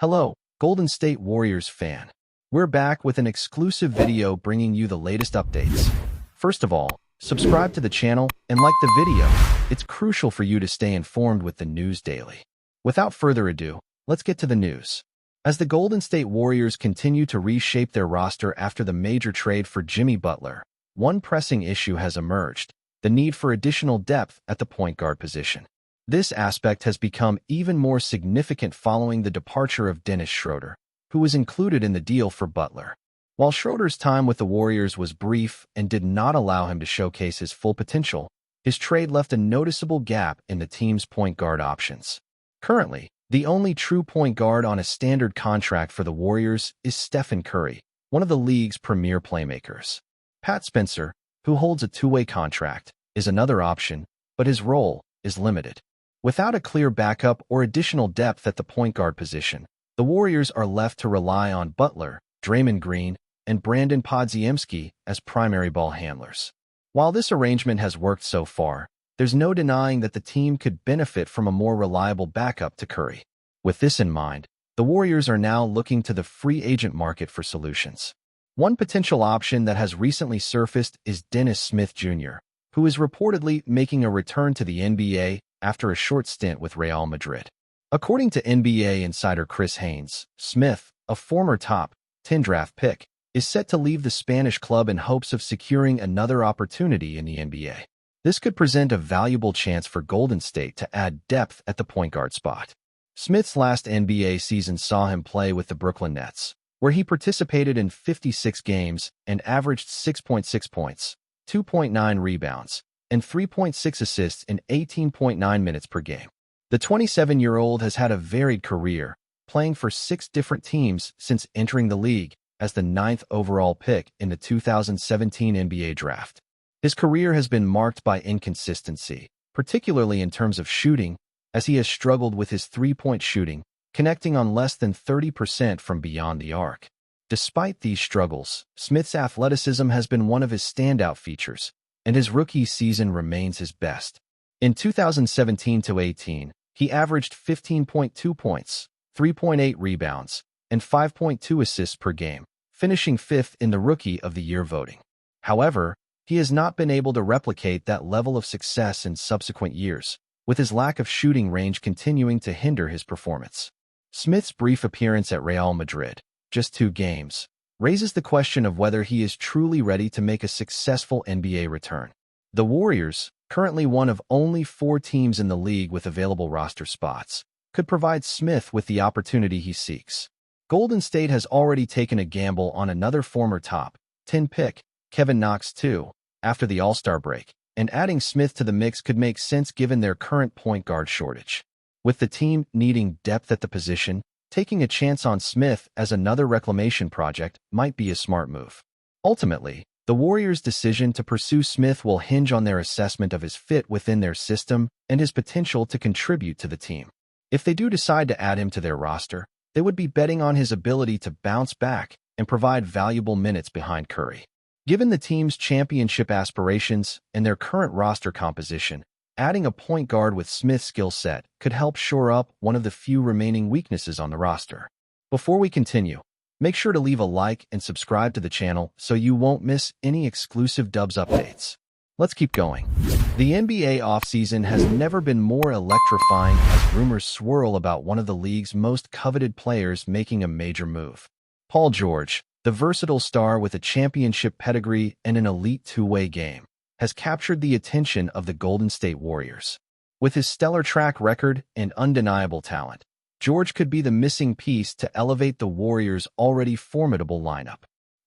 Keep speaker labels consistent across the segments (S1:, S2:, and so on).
S1: Hello, Golden State Warriors fan. We're back with an exclusive video bringing you the latest updates. First of all, subscribe to the channel and like the video. It's crucial for you to stay informed with the news daily. Without further ado, let's get to the news. As the Golden State Warriors continue to reshape their roster after the major trade for Jimmy Butler, one pressing issue has emerged: the need for additional depth at the point guard position. This aspect has become even more significant following the departure of Dennis Schroeder, who was included in the deal for Butler. While Schroeder's time with the Warriors was brief and did not allow him to showcase his full potential, his trade left a noticeable gap in the team's point guard options. Currently, the only true point guard on a standard contract for the Warriors is Stephen Curry, one of the league's premier playmakers. Pat Spencer, who holds a two-way contract, is another option, but his role is limited. Without a clear backup or additional depth at the point guard position, the Warriors are left to rely on Butler, Draymond Green, and Brandon Podziemski as primary ball handlers. While this arrangement has worked so far, there's no denying that the team could benefit from a more reliable backup to Curry. With this in mind, the Warriors are now looking to the free agent market for solutions. One potential option that has recently surfaced is Dennis Smith Jr., who is reportedly making a return to the NBA after a short stint with Real Madrid. According to NBA insider Chris Haynes, Smith, a former top 10 draft pick, is set to leave the Spanish club in hopes of securing another opportunity in the NBA. This could present a valuable chance for Golden State to add depth at the point guard spot. Smith's last NBA season saw him play with the Brooklyn Nets, where he participated in 56 games and averaged 6.6 points, 2.9 rebounds, and 3.6 assists in 18.9 minutes per game. The 27-year-old has had a varied career, playing for 6 different teams since entering the league as the 9th overall pick in the 2017 NBA draft. His career has been marked by inconsistency, particularly in terms of shooting, as he has struggled with his three-point shooting, connecting on less than 30% from beyond the arc. Despite these struggles, Smith's athleticism has been one of his standout features, and his rookie season remains his best. In 2017-18, he averaged 15.2 points, 3.8 rebounds, and 5.2 assists per game, finishing 5th in the Rookie of the Year voting. However, he has not been able to replicate that level of success in subsequent years, with his lack of shooting range continuing to hinder his performance. Smith's brief appearance at Real Madrid, just 2 games, raises the question of whether he is truly ready to make a successful NBA return. The Warriors, currently one of only 4 teams in the league with available roster spots, could provide Smith with the opportunity he seeks. Golden State has already taken a gamble on another former top 10 pick, Kevin Knox too, after the All-Star break, and adding Smith to the mix could make sense given their current point guard shortage. With the team needing depth at the position, taking a chance on Smith as another reclamation project might be a smart move. Ultimately, the Warriors' decision to pursue Smith will hinge on their assessment of his fit within their system and his potential to contribute to the team. If they do decide to add him to their roster, they would be betting on his ability to bounce back and provide valuable minutes behind Curry. Given the team's championship aspirations and their current roster composition, adding a point guard with Smith's skill set could help shore up one of the few remaining weaknesses on the roster. Before we continue, make sure to leave a like and subscribe to the channel so you won't miss any exclusive Dubs updates. Let's keep going. The NBA offseason has never been more electrifying as rumors swirl about one of the league's most coveted players making a major move. Paul George, the versatile star with a championship pedigree and an elite two-way game, has captured the attention of the Golden State Warriors. With his stellar track record and undeniable talent, George could be the missing piece to elevate the Warriors' already formidable lineup.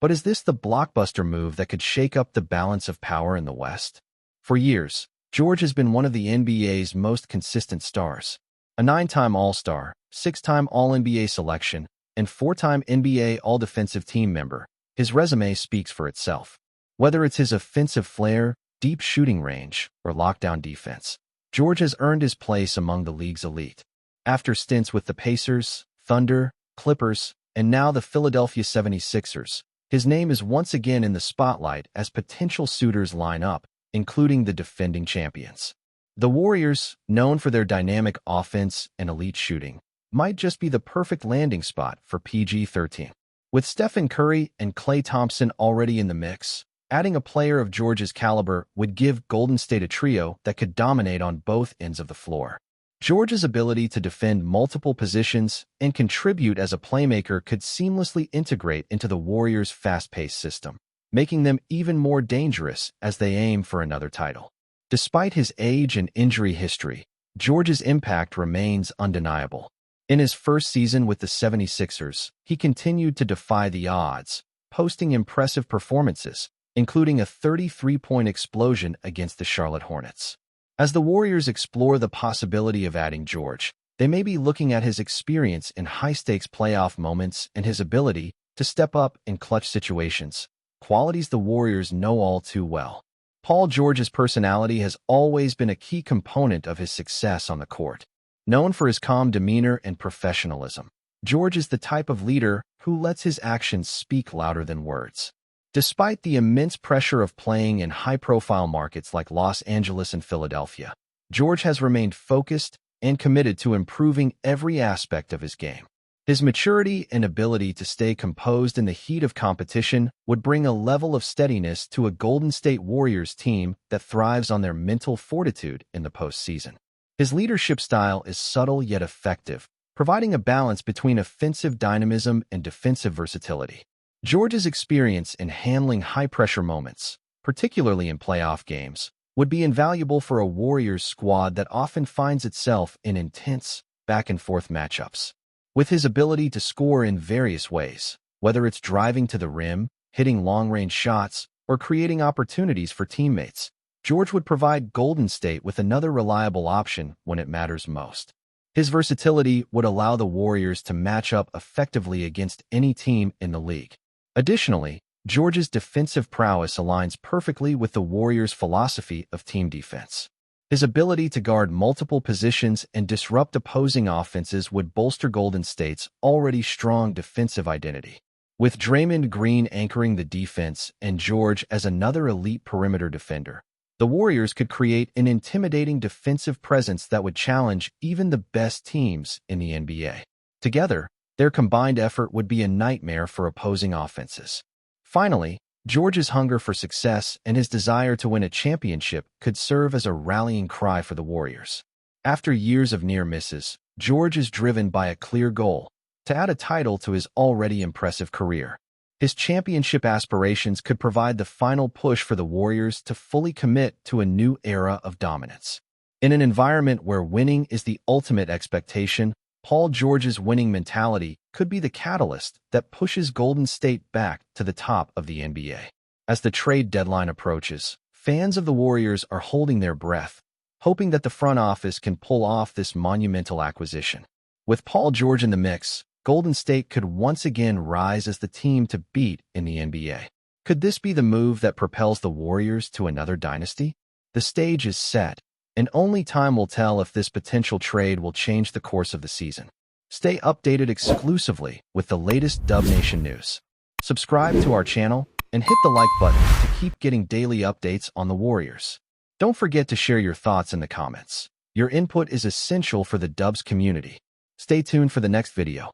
S1: But is this the blockbuster move that could shake up the balance of power in the West? For years, George has been one of the NBA's most consistent stars. A 9-time All-Star, 6-time All-NBA selection, and 4-time NBA All-Defensive Team member, his resume speaks for itself. Whether it's his offensive flair, deep shooting range, or lockdown defense, George has earned his place among the league's elite. After stints with the Pacers, Thunder, Clippers, and now the Philadelphia 76ers, his name is once again in the spotlight as potential suitors line up, including the defending champions. The Warriors, known for their dynamic offense and elite shooting, might just be the perfect landing spot for PG13. With Stephen Curry and Klay Thompson already in the mix, adding a player of George's caliber would give Golden State a trio that could dominate on both ends of the floor. George's ability to defend multiple positions and contribute as a playmaker could seamlessly integrate into the Warriors' fast-paced system, making them even more dangerous as they aim for another title. Despite his age and injury history, George's impact remains undeniable. In his first season with the 76ers, he continued to defy the odds, posting impressive performances, including a 33-point explosion against the Charlotte Hornets. As the Warriors explore the possibility of adding George, they may be looking at his experience in high-stakes playoff moments and his ability to step up in clutch situations, qualities the Warriors know all too well. Paul George's personality has always been a key component of his success on the court. Known for his calm demeanor and professionalism, George is the type of leader who lets his actions speak louder than words. Despite the immense pressure of playing in high-profile markets like Los Angeles and Philadelphia, George has remained focused and committed to improving every aspect of his game. His maturity and ability to stay composed in the heat of competition would bring a level of steadiness to a Golden State Warriors team that thrives on their mental fortitude in the postseason. His leadership style is subtle yet effective, providing a balance between offensive dynamism and defensive versatility. George's experience in handling high-pressure moments, particularly in playoff games, would be invaluable for a Warriors squad that often finds itself in intense, back-and-forth matchups. With his ability to score in various ways, whether it's driving to the rim, hitting long-range shots, or creating opportunities for teammates, George would provide Golden State with another reliable option when it matters most. His versatility would allow the Warriors to match up effectively against any team in the league. Additionally, George's defensive prowess aligns perfectly with the Warriors' philosophy of team defense. His ability to guard multiple positions and disrupt opposing offenses would bolster Golden State's already strong defensive identity. With Draymond Green anchoring the defense and George as another elite perimeter defender, the Warriors could create an intimidating defensive presence that would challenge even the best teams in the NBA. Together, their combined effort would be a nightmare for opposing offenses. Finally, George's hunger for success and his desire to win a championship could serve as a rallying cry for the Warriors. After years of near misses, George is driven by a clear goal: to add a title to his already impressive career. His championship aspirations could provide the final push for the Warriors to fully commit to a new era of dominance. In an environment where winning is the ultimate expectation, Paul George's winning mentality could be the catalyst that pushes Golden State back to the top of the NBA. As the trade deadline approaches, fans of the Warriors are holding their breath, hoping that the front office can pull off this monumental acquisition. With Paul George in the mix, Golden State could once again rise as the team to beat in the NBA. Could this be the move that propels the Warriors to another dynasty? The stage is set, and only time will tell if this potential trade will change the course of the season. Stay updated exclusively with the latest Dub Nation news. Subscribe to our channel and hit the like button to keep getting daily updates on the Warriors. Don't forget to share your thoughts in the comments. Your input is essential for the Dubs community. Stay tuned for the next video.